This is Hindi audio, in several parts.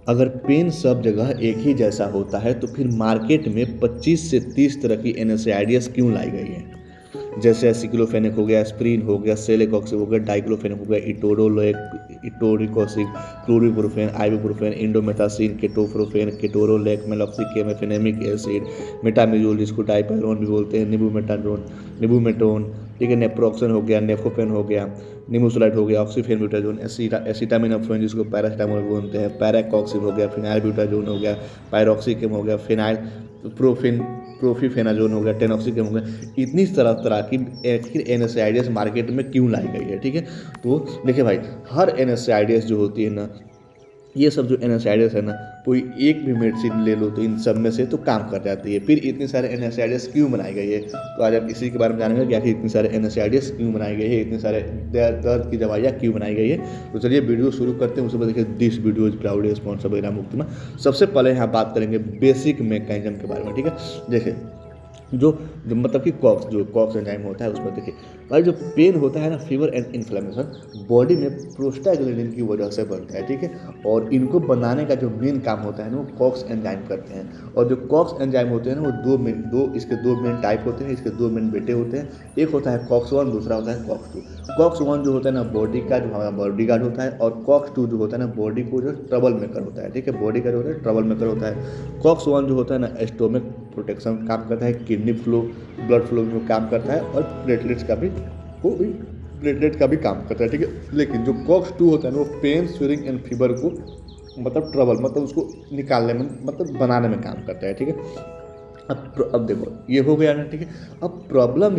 अगर पेन सब जगह एक ही जैसा होता है तो फिर मार्केट में 25 से 30 तरह की एनएसएआईडीएस क्यों लाई गई है? जैसे एसिक्लोफेनेक हो गया, एस्प्रिन हो गया, सेलेकॉक्सिब हो गया, डाइक्लोफेनेक हो गया, इटोरिकोसिब, क्लोरिप्रोफेन, आइबुप्रोफेन, इंडोमेथासिन, केटोप्रोफेन, केटोरोलेक, मेलॉक्सिकेम, फेनेमिक एसिड, मेटामिजोल जिसको डाइपेरोन भी बोलते हैं, निबुमेटोन, ठीक है, नेप्रोक्सन हो गया, नेफोपेन हो गया, निमुसुलाइड हो गया, ऑक्सीफेनब्यूटाजोन, एसिटामिनोफेन जिसको पैरास्टामोल बोलते हैं, पैराकॉक्सिब हो गया, फिनाइलब्यूटाजोन हो गया, पायरोक्सिकेम हो गया, प्रोफीफेनाजोन हो गया, टेनॉक्सिकेम हो गया। इतनी तरह तरह की आखिर एनएसएआईडीएस मार्केट में क्यों लाई गई है? ठीक है, तो देखिए भाई, हर एनएसएआईडीएस जो होती है ना, ये सब जो एनएसएआईडीएस है ना, कोई एक भी मेडिसिन ले लो तो इन सब में से तो काम कर जाती है। फिर इतने सारे एनएसएआईडीएस क्यों बनाई गई है, तो आज आप इसी के बारे में जानेंगे कि आखिर इतने सारे एनएसएआईडीएस क्यों बनाई गई है, इतने सारे दर्द की दवाइयाँ क्यों बनाई गई है। तो चलिए वीडियो शुरू करते हैं। उसके बाद देखिए, this video is proudly sponsored by Muktima. सबसे पहले यहाँ बात करेंगे बेसिक मैकेनिज्म के बारे में। ठीक है, देखिए, जो मतलब कि कॉक्स एंजाइम होता है उसमें देखिए भाई, जो पेन होता है ना, फीवर एंड इन्फ्लेमेशन बॉडी में प्रोस्टाग्लैंडिन की वजह से बनता है। ठीक है, और इनको बनाने का जो मेन काम होता है ना, वो कॉक्स एंजाइम करते हैं। और जो कॉक्स एंजाइम होते हैं ना, वो इसके दो मेन टाइप होते हैं, इसके दो मेन बेटे होते हैं। एक होता है कॉक्स 1, दूसरा होता है कॉक्स 2। कॉक्स 1 जो होता है ना, बॉडी का जो हमारा बॉडी गार्ड होता है, और कॉक्स 2 जो होता है ना, बॉडी को जो ट्रबल मेकर होता है। ठीक है, बॉडी का जो होता है ट्रबल मेकर होता है। कॉक्स 1 जो होता है ना, स्टोमक प्रोटेक्शन काम करता है, किडनी फ्लो, ब्लड फ्लो में काम करता है, और प्लेटलेट का भी काम करता है। ठीक है, लेकिन जो कॉक्स 2 होता है ना, वो पेन, स्वेलिंग एंड फीवर को मतलब ट्रबल मतलब उसको निकालने में मतलब बनाने में काम करता है। ठीक है, अब देखो ये हो गया ना। ठीक है, अब प्रॉब्लम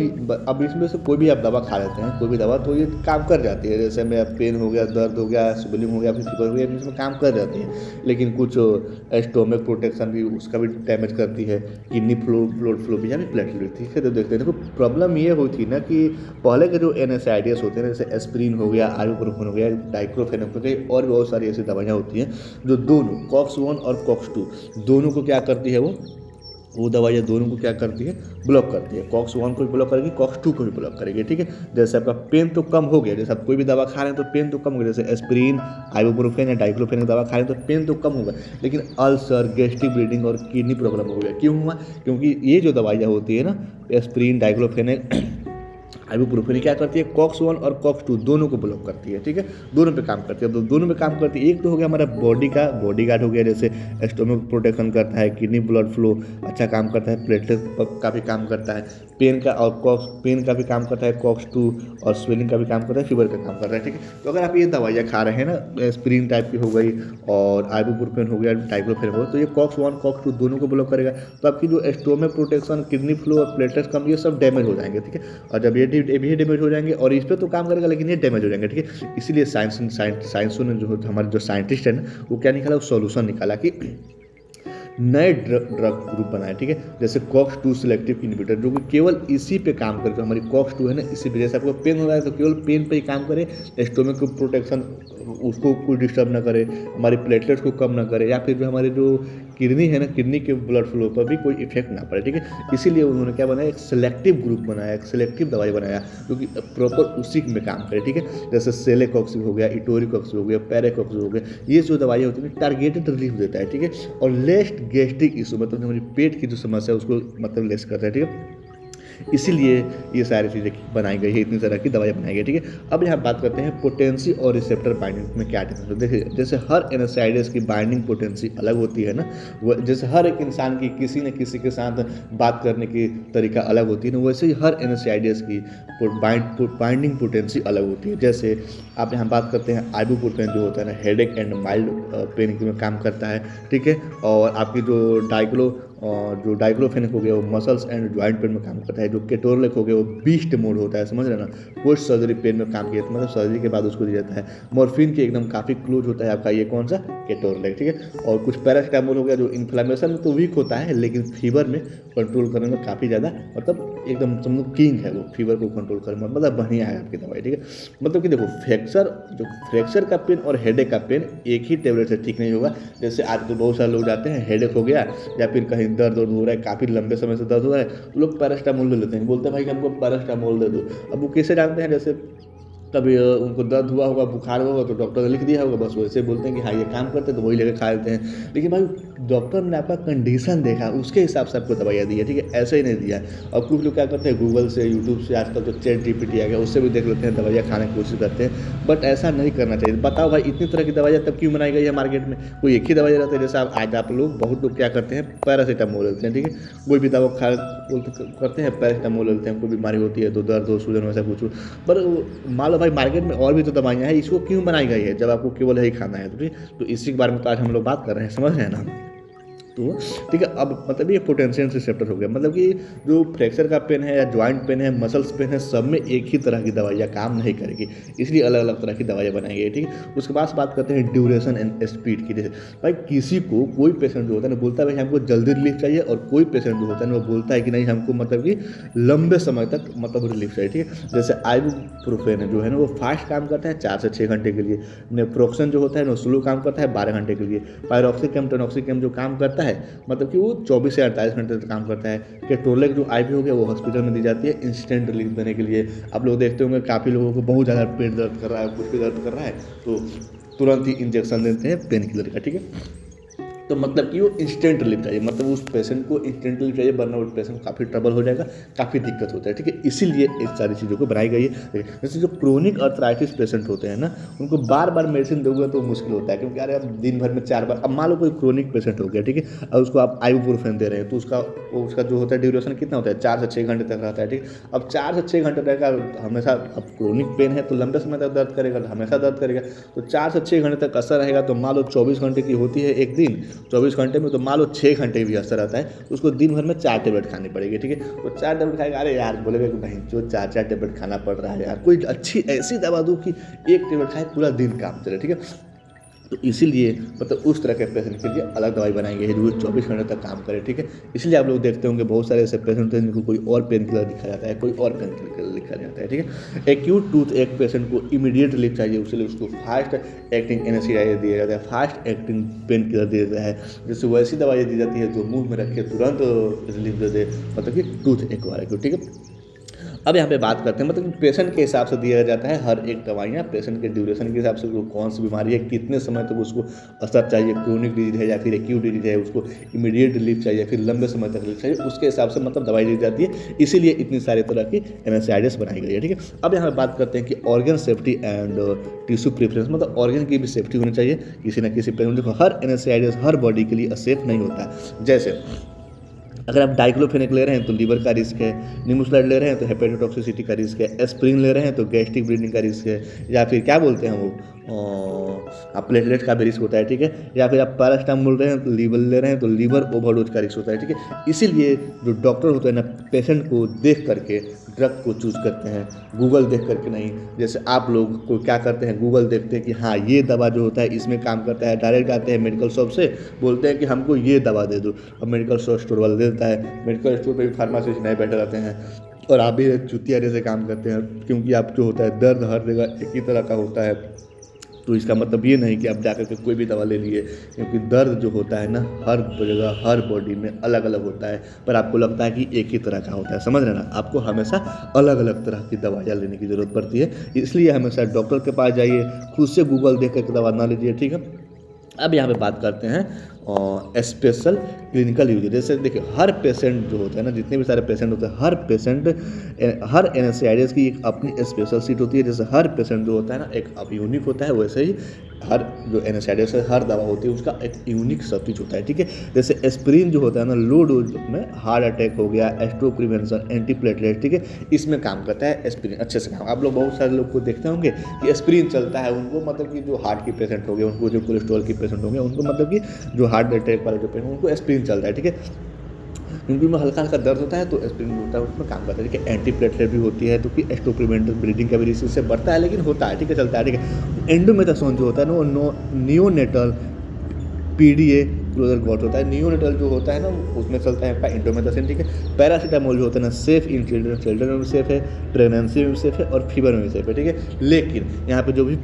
अब इसमें से कोई भी आप दवा खा लेते हैं, कोई भी दवा, तो ये काम कर जाती है। जैसे में पेन हो गया, दर्द हो गया, स्वेलिंग हो गया, फिर फीवर हो गया, इसमें काम कर जाती है। लेकिन कुछ स्टोमक प्रोटेक्शन भी उसका भी डैमेज करती है, किडनी फ्लो, ब्लड फ्लो भी, यानी प्लेटलेट। ठीक है, तो देखते हैं, देखो प्रॉब्लम ये होती है ना कि पहले के जो एनएसएआईडीएस होते हैं, जैसे एस्प्रिन हो गया, आइबुप्रोफेन हो गया, डाइक्लोफेनेक हो गया, और बहुत सारी ऐसी दवाइयाँ होती हैं जो दोनों कॉक्स 1 और कॉक्स 2 दोनों को क्या करती है, वो दवाइयाँ दोनों को क्या करती है, ब्लॉक करती है। कॉक्स 1 को भी ब्लॉक करेगी, कॉक्स 2 को भी ब्लॉक करेगी। ठीक है, जैसे आपका पेन तो कम हो गया, जैसे आप कोई भी दवा खा रहे हैं तो पेन तो कम हो गया, जैसे एस्प्रिन, आइबुप्रोफेन या डाइक्लोफेन की दवा खा रहे हैं तो पेन तो कम होगा। लेकिन अल्सर, गैस्ट्रिक ब्लीडिंग और किडनी प्रॉब्लम हो गया। क्यों हुआ? क्योंकि ये जो दवाइयाँ होती है ना, एस्प्रिन, डाइक्लोफेन, आइबुप्रोफेन, क्या करती है, कॉक्स 1 और कॉक्स 2 दोनों को ब्लॉक करती है। ठीक है, दोनों पे काम करती है। तो दोनों पे काम करती है, एक तो हो गया हमारा बॉडी गार्ड हो गया, जैसे स्टोमक प्रोटेक्शन करता है, किडनी ब्लड फ्लो अच्छा काम करता है, प्लेटलेट का भी काम करता है, पेन का भी काम करता है कॉक्स 2, और स्वेलिंग का भी काम करता है, फीवर का काम करता है। ठीक है, तो अगर आप ये दवाइयाँ खा रहे हैं ना, स्प्रिन टाइप की हो गई और आइबुप्रोफेन हो गया, डाइक्लोफेन हो गया, तो ये कॉक्स 1 कॉक्स 2 दोनों को ब्लॉक करेगा। तो आपकी जो स्टोमक प्रोटेक्शन, किडनी फ्लो और प्लेटलेट कम, ये सब डैमेज हो जाएंगे। ठीक है, और जब ये भी डैमेज हो जाएंगे, और इस पर तो काम करेगा लेकिन ये डैमेज हो जाएंगे। ठीक है, इसीलिए साइंस ने जो हमारे जो साइंटिस्ट है ना, वो क्या निकाला, वो सॉल्यूशन निकाला कि नए ड्रग ग्रुप बनाए। ठीक है, जैसे कॉक्स 2 सिलेक्टिव इनहिबिटर, जो कि केवल इसी पे काम करे, जो हमारी कॉक्स 2 है ना, इसी पे, जैसे आपको पेन हो रहा है तो केवल पेन पे ही काम करे, स्टोमक को प्रोटेक्शन उसको कोई डिस्टर्ब ना करे, हमारी प्लेटलेट्स को कम ना करे, या फिर जो हमारे जो किडनी है ना, किडनी के ब्लड फ्लो पर भी कोई इफेक्ट ना पड़े। ठीक है, इसीलिए उन्होंने क्या बनाया, एक सिलेक्टिव ग्रुप बनाया, एक सिलेक्टिव दवाई बनाया जो कि प्रॉपर उसी में काम करे। ठीक है, जैसे सेलेकॉक्सिब हो गया, इटोरिकॉक्सिब हो गया, पैराकॉक्सिब हो गया, ये जो दवाइयाँ होती हैं टारगेटेड रिलीफ देता है। ठीक है, और लेस्ट गैस्ट्रिक इशू, मतलब हमारी पेट की जो समस्या है उसको मतलब लेस करता है। ठीक है, इसीलिए ये सारी चीज़ें बनाई गई है, इतनी तरह की दवाइयाँ बनाई गई। ठीक है, अब यहाँ बात करते हैं पोटेंसी और रिसेप्टर बाइंडिंग में क्या डिफरेंस है। देखिए, जैसे हर एनएसएआईडीएस की बाइंडिंग पोटेंसी अलग होती है ना, वो जैसे हर एक इंसान की किसी न किसी के साथ बात करने की तरीका अलग होती है ना, वैसे ही हर एनएसएआईडीएस की बाइंडिंग पोटेंसी अलग होती है। जैसे आप यहाँ बात करते हैं आइबुप्रोफेन, जो होता है ना, हेडेक एंड माइल्ड पेन में काम करता है। ठीक है, और आपकी जो डाइक्लोफेनेक हो गया, वो मसल्स एंड ज्वाइंट पेन में काम करता है। जो केटोरलेक हो गया, वो बीस्ट मोड होता है, समझ रहे ना, पोस्ट सर्जरी पेन में काम किया, मतलब सर्जरी के बाद उसको दिया जाता है। मॉर्फिन के एकदम काफ़ी क्लोज होता है आपका ये कौन सा, केटोरलेक। ठीक है, और कुछ पैरास्टामोल हो गया, जो इन्फ्लेमेशन में तो वीक होता है लेकिन फीवर में कंट्रोल करने में काफ़ी ज़्यादा मतलब एकदम समझो किंग है, वो फीवर को कंट्रोल करने में मतलब बढ़िया है आपकी दवाई। ठीक है, मतलब कि देखो, फ्रैक्चर का पेन और हेडेक का पेन एक ही टेबलेट से ठीक नहीं होगा। जैसे आजकल बहुत सारे लोग जाते हैं, हेडेक हो गया या फिर कहीं दर्द हो रहा है, काफ़ी लंबे समय से दर्द हो रहा है, तो लोग पैरास्टामोल ले लेते हैं, बोलते हैं भाई कि हमको पैरास्टामोल दे दो। अब वो कैसे जानते हैं, जैसे कभी उनको दर्द हुआ होगा, बुखार हुआ होगा तो डॉक्टर ने लिख दिया होगा, बस वैसे बोलते हैं कि हाँ ये काम करते हैं तो वही लेकर खा लेते हैं। लेकिन भाई डॉक्टर ने आपका कंडीशन देखा, उसके हिसाब से आपको दवाइयाँ दी है, ठीक है, ऐसे ही नहीं दिया है। और कुछ लोग क्या करते हैं, गूगल से, यूट्यूब से, आजकल तो चैट जीपीटी आ गया, उससे भी देख लेते हैं, दवाइयाँ खाने की कोशिश करते हैं। बट ऐसा नहीं करना चाहिए। बताओ भाई इतनी तरह की दवाइयाँ तब क्यों बनाई गई है मार्केट में? कोई एक ही दवाई रहती है। जैसे आज आप लोग, बहुत लोग क्या करते हैं, पैरासीटामोल लेते हैं, ठीक है, कोई भी दवा खा करते हैं, पैरासीटामोल लेते हैं, कोई बीमारी होती है तो दर्द हो, सूजन, वैसा कुछ हो। पर मान लो भाई मार्केट में और भी तो दवाइयाँ हैं, इसको क्यों बनाई गई है जब आपको केवल यही खाना है? तो ठीक, तो इसी के बारे में तो आज हम लोग बात कर रहे हैं, समझ रहे हैं ना? तो ठीक है, अब मतलब ये पोटेंशियल रिसेप्टर हो गया, मतलब कि जो फ्रैक्चर का पेन है या जॉइंट पेन है, मसल्स पेन है, सब में एक ही तरह की दवाइयाँ काम नहीं करेगी, इसलिए अलग अलग तरह की दवाइयाँ बनाई गई है, ठीक है। उसके बाद बात करते हैं ड्यूरेशन एंड स्पीड की। जैसे भाई किसी को, कोई पेशेंट जो होता है ना बोलता है भाई हमको जल्दी रिलीफ चाहिए, और कोई पेशेंट जो होता है ना वो बोलता है कि नहीं हमको मतलब कि लंबे समय तक मतलब रिलीफ चाहिए, ठीक है। जैसे आइबुप्रोफेन जो है ना वो फास्ट काम करता है 4 से 6 घंटे के लिए, नेप्रोक्सन जो होता है ना वो स्लो काम करता है 12 घंटे के लिए, पायरोक्सिकम टोनॉक्सिकम जो काम करता है मतलब कि वो 24 से 48 घंटे तक काम करता है। केटोलेक जो आईवी हो गया वो हॉस्पिटल में दी जाती है इंस्टेंट रिलीफ देने के लिए। आप लोग देखते होंगे काफ़ी लोगों को बहुत ज़्यादा पेट दर्द कर रहा है, कुछ भी दर्द कर रहा है तो तुरंत ही इंजेक्शन देते हैं पेन किलर का, ठीक है। तो मतलब कि वो इंस्टेंट रिलीफ चाहिए, मतलब उस पेशेंट को इंस्टेंट रिलीफ चाहिए, वरना उस पेशेंट काफ़ी ट्रबल हो जाएगा, काफ़ी दिक्कत होता है, ठीक है। इसीलिए इस सारी चीज़ों को बनाई गई है। जैसे जो क्रोनिक अर्थराइटिस पेशेंट होते हैं ना, उनको बार बार मेडिसिन दोगे तो मुश्किल होता है, क्योंकि अरे अब दिन भर में 4 बार, अब मान लो कोई क्रोनिक पेशेंट हो गया, ठीक है, और उसको आप आइबुप्रोफेन दे रहे हैं तो उसका जो होता है ड्यूरेशन कितना होता है, 4 से 6 घंटे तक रहता है, ठीक। अब 4 से 6 घंटे रहेगा हमेशा। अब क्रोनिक पेन है तो लंबे समय तक दर्द करेगा, हमेशा दर्द करेगा, तो 4 से 6 घंटे तक असर रहेगा। तो मान लो 24 घंटे की होती है एक दिन, 24 घंटे में तो मान लो 6 घंटे भी असर आता है, तो उसको दिन भर में 4 टेबलेट खानी पड़ेगी, ठीक है। तो 4 टेबलेट खाएगा, अरे यार बोलेगा कि नहीं जो 4 टेबलेट खाना पड़ रहा है यार, कोई अच्छी ऐसी दवा दो कि 1 टेबलेट खाए पूरा दिन काम चले, ठीक है। तो इसीलिए मतलब उस तरह के पेशेंट के लिए अलग दवाई बनाई गई है जो 24 घंटे तक काम करे, ठीक है। इसलिए आप लोग देखते होंगे बहुत सारे ऐसे पेशेंट हैं जिनको कोई और पेन किलर लिखा जाता है, कोई और पेन किलर लिखा जाता है, ठीक है। एक्यूट टूथ एक पेशेंट को इमीडिएट रिलीफ चाहिए, उसके लिए उसको फास्ट एक्टिंग एनेस्थीसिया दिया जाता है, फास्ट एक्टिंग पेन किलर दिया जाता है। जैसे वैसी दवाई दी जाती है जो मुँह में रखे तुरंत रिलीफ दे दे, मतलब कि टूथ एक वाले को, ठीक है। अब यहाँ पे बात करते हैं मतलब पेशेंट के हिसाब से दिया जाता है हर एक दवाइयाँ, पेशेंट के ड्यूरेशन के हिसाब से, वो कौन सी बीमारी है, कितने समय तक उसको असर चाहिए, क्रोनिक डिजीज है या फिर एक्यूट डिजीज है, उसको इमीडिएट रिलीफ चाहिए फिर लंबे समय तक रिलीफ चाहिए, उसके हिसाब से मतलब दवाई दी जाती है। इसीलिए इतनी सारे तरह की एनेस्थीसियास बनाई गई है, ठीक है। अब यहाँ पे बात करते हैं कि organ safety and tissue preference, मतलब ऑर्गन की भी सेफ्टी होनी चाहिए किसी न किसी पेशेंट को। हर एनेस्थीसियास हर बॉडी के लिए सेफ नहीं होता है। जैसे अगर आप डाइक्लोफेनेक ले रहे हैं तो लीवर का रिस्क है, निमोसुलाइड ले रहे हैं तो हेपेटोटॉक्सिसिटी का रिस्क है, एस्प्रिन ले रहे हैं तो गैस्ट्रिक ब्लीडिंग का रिस्क है, या फिर क्या बोलते हैं वो प्लेटलेट का भी रिस्क होता है, ठीक है। या फिर आप पैरास्टामोल ले रहे हैं तो लीवर ले रहे हैं तो लीवर ओवरडोज का रिस्क होता है, ठीक है। इसीलिए जो डॉक्टर होते हैं ना पेशेंट को देख करके ड्रग को चूज करते हैं, गूगल देख करके नहीं। जैसे आप लोग को क्या करते हैं, गूगल देखते हैं कि हाँ ये दवा जो होता है इसमें काम करता है, डायरेक्ट आते हैं मेडिकल शॉप से बोलते हैं कि हमको ये दवा दे दो, अब मेडिकल स्टोर वाला देता है। मेडिकल स्टोर पर भी फार्मासिस्ट नहीं बैठे रहते हैं और आप भी चुतियारे से काम करते हैं, क्योंकि आप जो होता है दर्द हर जगह एक ही तरह का होता है। तो इसका मतलब ये नहीं कि आप जाकर के कोई भी दवा ले लिए, क्योंकि दर्द जो होता है ना हर जगह हर बॉडी में अलग अलग होता है, पर आपको लगता है कि एक ही तरह का होता है, समझ रहे ना। आपको हमेशा अलग अलग तरह की दवाइयाँ लेने की ज़रूरत पड़ती है, इसलिए हमेशा डॉक्टर के पास जाइए, खुद से गूगल देख करके दवा ना लीजिए, ठीक है। अब यहाँ पे बात करते हैं स्पेशल क्लिनिकल यूज। जैसे देखिए हर पेशेंट जो होता है ना, जितने भी सारे पेशेंट होते हैं, हर पेशेंट हर एनेस्थीसियास की एक अपनी स्पेशल सीट होती है। जैसे हर पेशेंट जो होता है ना एक अब यूनिक होता है, वैसे ही हर जो एनेस्थीसियास है हर दवा होती है उसका एक यूनिक सब चीज़ होता है, ठीक है। जैसे एस्प्रिन जो होता है ना लो डोज में हार्ट अटैक हो गया, स्ट्रोक प्रिवेंशन, एंटी प्लेटलेट, ठीक है, इसमें काम करता है एस्प्रिन अच्छे से काम। आप लोग बहुत सारे लोग को देखते होंगे कि एस्प्रिन चलता है उनको, मतलब कि जो हार्ट की पेशेंट हो गए, उनको जो कोलेस्ट्रॉल की पेशेंट होंगे, उनको मतलब कि जो हार्ट अटैक वाले जो पेशेंट उनको एस्प्रिन चलता है, ठीक है। क्योंकि में हल्का हल्का दर्द होता है तो एस्प्रिन होता है उसमें काम करता है, ठीक है। एंटी प्लेटलेट भी होती है तो कि स्ट्रोक प्रिवेंशन ब्लीडिंग का भी रिस्क इससे बढ़ता है, लेकिन होता है, ठीक है, चलता है, ठीक है। एंडोमेथासोन जो होता है ना वो नियोनेटल पीडीए क्लोजर गॉट होता है। नियोनेटल जो होता है ना उसमें चलता है आपका इंडोमेथासिन, ठीक है। पैरासीटामोल जो होता है ना सेफ इन चिल्ड्रन में भी सेफ है, प्रेगनेंसी में भी सेफ है और फीवर में भी सेफ है, ठीक है। लेकिन यहाँ पे जो भी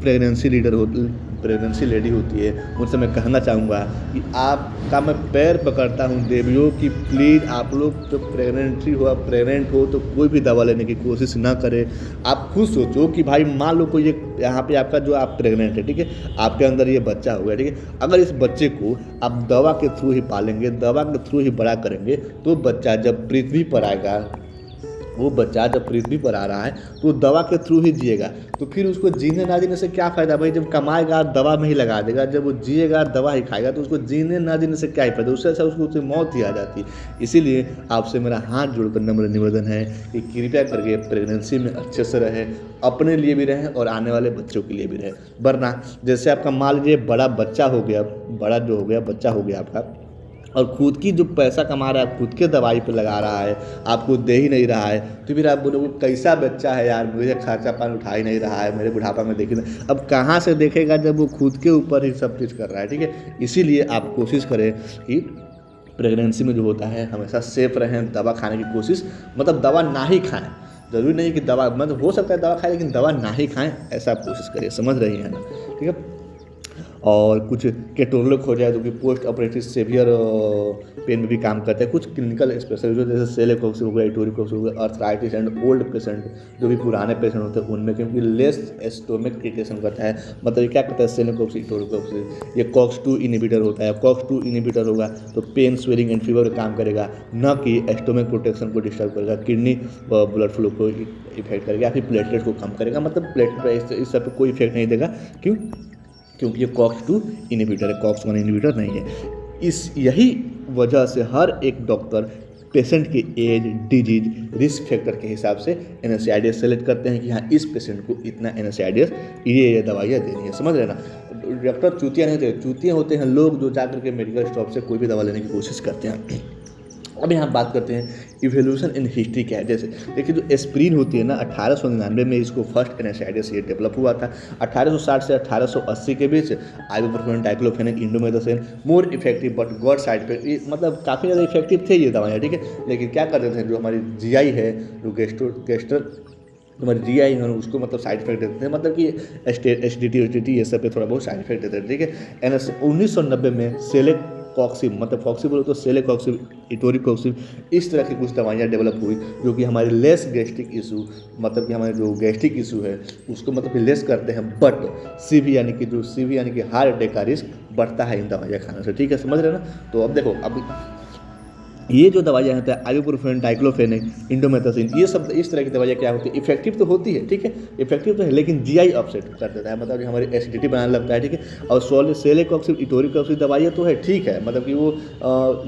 प्रेगनेंसी लेडी होती है उनसे मैं कहना चाहूँगा कि आपका मैं पैर पकड़ता हूँ देवियों कि प्लीज़ आप लोग जो प्रेग्नेंट हो तो कोई भी दवा लेने की कोशिश ना करें। आप खुद सोचो कि भाई मान लो कोई एक यहाँ पे आपका जो आप प्रेग्नेंट है, ठीक है, आपके अंदर ये बच्चा हो गया, ठीक है, अगर इस बच्चे को आप दवा के थ्रू ही पालेंगे, दवा के थ्रू ही बड़ा करेंगे, तो बच्चा जब पृथ्वी पर आएगा, वो बच्चा जब पृथ्वी पर आ रहा है तो दवा के थ्रू ही जिएगा। तो फिर उसको जीने ना जीने से क्या फ़ायदा भाई? जब कमाएगा दवा में ही लगा देगा, जब वो जिएगा दवा ही खाएगा, तो उसको जीने ना जीने से क्या ही फायदा? उससे अच्छा उसको मौत ही आ जाती है। इसीलिए आपसे मेरा हाथ जोड़कर नम्र निवेदन है कि कृपया करके प्रेगनेंसी में अच्छे से रहे, अपने लिए भी रहें और आने वाले बच्चों के लिए भी रहे। वरना जैसे आपका मान लीजिए बड़ा बच्चा हो गया, बड़ा जो हो गया बच्चा हो गया आपका, और खुद की जो पैसा कमा रहा है खुद के दवाई पे लगा रहा है, आपको दे ही नहीं रहा है, तो फिर आप बोलोगे कैसा बच्चा है यार, मुझे खर्चा पानी उठा ही नहीं रहा है, मेरे बुढ़ापा में देखी नहीं। अब कहाँ से देखेगा जब वो खुद के ऊपर ही सब चीज़ कर रहा है, ठीक है। इसीलिए आप कोशिश करें कि प्रेगनेंसी में जो होता है हमेशा सेफ रहें, दवा खाने की कोशिश, मतलब दवा ना ही खाएँ। ज़रूरी नहीं कि दवा, मतलब हो सकता है दवा खाएं लेकिन दवा ना ही खाएं, ऐसा आप कोशिश करिए। समझ रही हैं ना, ठीक है। और कुछ केटोनोलिक हो जाए जो कि पोस्ट ऑपरेटिव सेवियर पेन में भी काम करते हैं। कुछ क्लिनिकल स्पेशल जैसे सेलेकोक्स हो गया, इटोरिकोक्स हो गया, अर्थराइटिस एंड ओल्ड पेशेंट जो भी पुराने पेशेंट होते हैं उनमें, क्योंकि लेस स्टोमिक इरिटेशन करता है। मतलब ये क्या करता है, सेलेकोक्स इटोरिकोक्स, ये COX-2 इनिबिटर होता है। COX-2 इनिबिटर होगा तो पेन स्वेलिंग एंड फीवर काम करेगा, न कि स्टोमिक प्रोटेक्शन को डिस्टर्ब करेगा, किडनी ब्लड फ्लो को इफेक्ट करेगा, फिर प्लेटलेट को कम करेगा। मतलब प्लेटलेट इस सब पे कोई इफेक्ट नहीं देगा। क्यों? क्योंकि ये COX-2 इनिबिटर है, COX-1 इनिबिटर नहीं है। यही वजह से हर एक डॉक्टर पेशेंट के एज, डिजीज, रिस्क फैक्टर के हिसाब से NSAIDs सेलेक्ट करते हैं कि हाँ इस पेशेंट को इतना NSAIDs ये दवाइयाँ देनी है। समझ रहे ना? डॉक्टर चूतिया नहीं होते, चूतिया होते हैं लोग जो जाकर के मेडिकल स्टॉप से कोई भी दवा लेने की कोशिश करते हैं। अब यहाँ बात करते हैं इवोल्यूशन इन हिस्ट्री क्या है। जैसे देखिए जो एस्प्रिन होती है ना, 1899 में इसको फर्स्ट NSAIDs ये डेवलप हुआ था। 1860 से 1880 के बीच ibuprofen, diclofenac, indomethacin more effective but got side effect, मतलब काफ़ी ज़्यादा इफेक्टिव थे ये दवाइयाँ, ठीक है। लेकिन क्या करते थे, जो हमारी GI है, जो गैस्ट्रो हमारी GI है उसको मतलब साइड इफेक्ट देते थे, मतलब कि एसिडिटी ये सब पे थोड़ा बहुत साइड इफेक्ट देते थे, ठीक है। 1990 में सेलेकॉक्सिब, मतलब फॉक्सी बोलो तो सेलेकॉक्सिब, इटोरिकोक्सिब, इस तरह की कुछ दवाइयाँ डेवलप हुई जो कि हमारे लेस गैस्ट्रिक इशू, मतलब कि हमारे जो गैस्ट्रिक इशू है उसको मतलब कि लेस करते हैं, बट CV यानी कि हार्ट अटैक का रिस्क बढ़ता है इन दवाइयाँ खाने से, ठीक है। समझ रहे हैं ना? तो अब देखो, अब ये जो दवाइयाँ होती है आइबुप्रोफेन, डाइक्लोफेनेक, इंडोमेथासिन, ये सब इस तरह की दवाइयाँ क्या होती है, इफेक्टिव तो होती है, ठीक है, इफेक्टिव तो है, लेकिन GI अपसेट कर देता है, मतलब कि हमारी एसिडिटी बनाने लगता है, ठीक है। और सेलेकॉक्सिब, इटोरिकोक्सिब दवाइयाँ तो है, ठीक है, मतलब कि वो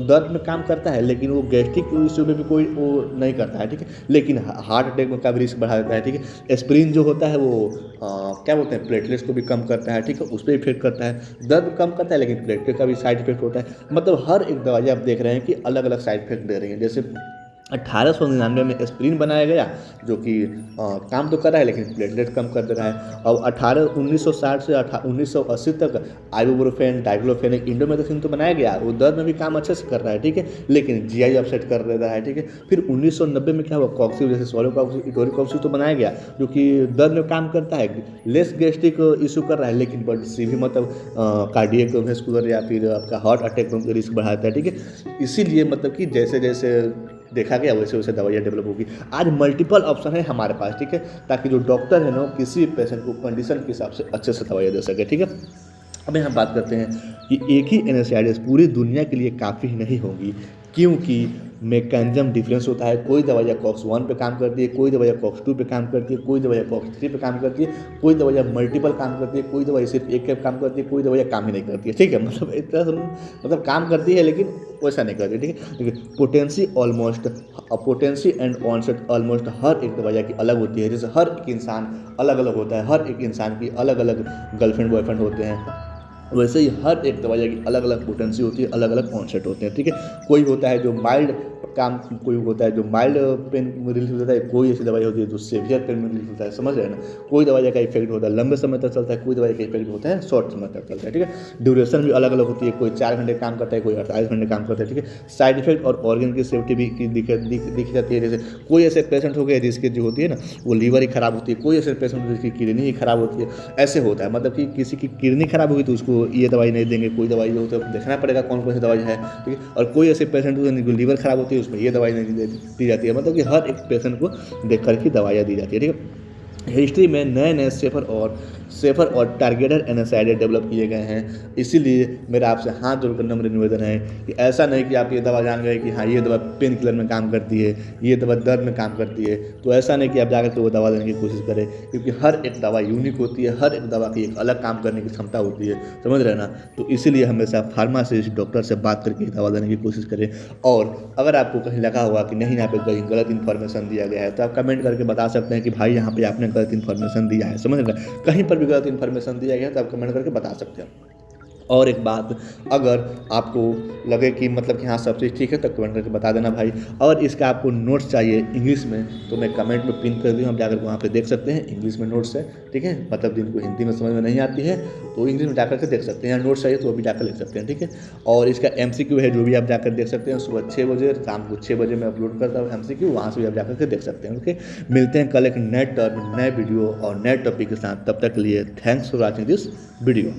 दर्द में काम करता है, लेकिन वो गैस्ट्रिक इश्यू में भी कोई वो नहीं करता है, ठीक है, लेकिन हार्ट अटैक में का भी रिस्क बढ़ा देता है, ठीक है। एस्प्रिन जो होता है वो क्या बोलते हैं, प्लेटलेट्स को भी कम करता है, ठीक है, उस पर इफेक्ट करता है, दर्द कम करता है, लेकिन प्लेटलेट का भी साइड इफेक्ट होता है। मतलब हर एक दवाई आप देख रहे हैं कि अलग अलग साइड इफेक्ट दे रही हैं। जैसे 1899 में एस्प्रिन बनाया गया जो कि काम तो कर रहा है लेकिन प्लेटलेट कम कर दे रहा है। और 1960 से 1980 तक आइबुप्रोफेन, डाइक्लोफेनेक, इंडोमेथासिन तो बनाया गया, वो दर्द में भी काम अच्छे से कर रहा है, ठीक है, लेकिन GI अपसेट कर देता है, ठीक है। फिर 1990 में क्या हुआ, कॉक्सिब, जैसे सेलेकॉक्सिब, इटोरिकोक्सिब तो बनाया गया जो कि दर्द में काम करता है, लेस गैस्ट्रिक इशू कर रहा है, लेकिन बट CV मतलब कार्डियक वेस्कुलर या फिर आपका हार्ट अटैक का रिस्क बढ़ाता है, ठीक है। इसीलिए मतलब कि जैसे जैसे देखा गया वैसे वैसे दवाइयाँ डेवलप होगी। आज मल्टीपल ऑप्शन है हमारे पास, ठीक है, ताकि जो डॉक्टर है ना किसी भी पेशेंट को कंडीशन के हिसाब से अच्छे से दवाइयाँ दे सके, ठीक है। अब यहाँ बात करते हैं कि एक ही NSAIDs पूरी दुनिया के लिए काफ़ी नहीं होंगी, क्योंकि मैकेनिज्म डिफरेंस होता है। कोई दवाइयाँ COX-1 पे काम करती है, कोई दवाइयाँ COX-2 पे काम करती है, कोई दवाइयाँ COX-3 पे काम करती है, कोई दवाइयाँ मल्टीपल काम करती है, कोई दवाई सिर्फ एक पे काम करती है, कोई दवाइयाँ काम ही नहीं करती है, ठीक है। मतलब एक तरह से मतलब काम करती है लेकिन वैसा नहीं करती, ठीक है। लेकिन पोटेंसी एंड ऑनसेट ऑलमोस्ट हर एक दवाइयाँ की अलग होती है। जैसे हर एक इंसान अलग अलग होता है, हर एक इंसान की अलग अलग गर्लफ्रेंड बॉयफ्रेंड होते हैं, वैसे ही हर एक दवाइयाँ की अलग अलग पोटेंसी होती है, अलग अलग ऑनसेट होते हैं, ठीक है। कोई होता है जो माइल्ड काम कोई होता है जो माइल्ड पेन रिलीफ होता है, कोई ऐसी दवाई होती है जो सेवियर पेन में रिलीफ होता है, समझ रहे हैं ना। कोई दवाई का इफेक्ट होता है लंबे समय तक चलता है, कोई दवाई का इफेक्ट होता है शॉर्ट समय तक चलता है, ठीक है। ड्यूरेशन भी अलग अलग होती है, कोई 4 घंटे काम करता है, कोई 48 घंटे काम करता है, ठीक है। साइड इफेक्ट और ऑर्गन की सेफ्टी भी दिखी जाती है। जैसे कोई ऐसे पेशेंट हो गए जिसकी जो होती है ना वो लीवर ही खराब होती है, कोई ऐसे पेशेंट हो जिसकी किडनी ही खराब होती है, ऐसे होता है। मतलब कि किसी की किडनी खराब होगी तो उसको ये दवाई नहीं देंगे, कोई दवाई जो होता है देखना पड़ेगा कौन कौन सी दवाई है, ठीक है। और कोई ऐसे पेशेंट होते हैं जिनको लीवर खराब होती है उसमें ये दवाई नहीं दी जाती है। मतलब कि हर एक पेशेंट को देख कर के दवाइयाँ दी जाती है, ठीक है। हिस्ट्री में नए नए सेफर और टारगेटेड एनासाइड डेवलप किए गए हैं। इसीलिए मेरा आपसे हाथ जोड़कर नम्र निवेदन है कि ऐसा नहीं कि आप ये दवा जान गए कि हाँ ये दवा पेन किलर में काम करती है, ये दवा दर्द में काम करती है, तो ऐसा नहीं कि आप जाकर के वो दवा लेने की कोशिश करें, क्योंकि हर एक दवा यूनिक होती है, हर एक दवा की एक अलग काम करने की क्षमता होती है, समझ रहे ना। तो इसीलिए हमेशा फार्मासिस्ट डॉक्टर से बात करके दवा लेने की कोशिश करें। और अगर आपको कहीं लगा हुआ कि नहीं यहाँ पे कहीं गलत इन्फॉर्मेशन दिया गया है तो आप कमेंट करके बता सकते हैं कि भाई यहाँ पे आपने गलत इन्फॉर्मेशन दिया है, समझ रहे हैं। कहीं पर भी गलत इन्फॉर्मेशन दिया गया तो आप कमेंट करके बता सकते हैं। और एक बात, अगर आपको लगे कि मतलब कि हाँ सब चीज़ ठीक है तो कमेंट करके बता देना भाई। और इसका आपको नोट्स चाहिए इंग्लिश में तो मैं कमेंट में पिन कर दूँ, आप जाकर वहाँ पे देख सकते हैं, इंग्लिश में नोट्स है, ठीक है। मतलब जिनको हिंदी में समझ में नहीं आती है तो इंग्लिश में जाकर के देख सकते हैं, या नोट्स चाहिए तो वो भी जाकर लिख सकते हैं, ठीक है। और इसका MCQ है जो भी आप जाकर देख सकते हैं, सुबह 6 बजे, शाम को 6 बजे मैं अपलोड करता हूँ MCQ, वहाँ से भी आप जाकर के देख सकते हैं, ओके। मिलते हैं कल एक नए टर्म, नए वीडियो और नए टॉपिक के साथ। तब तक के लिए thanks for watching this video.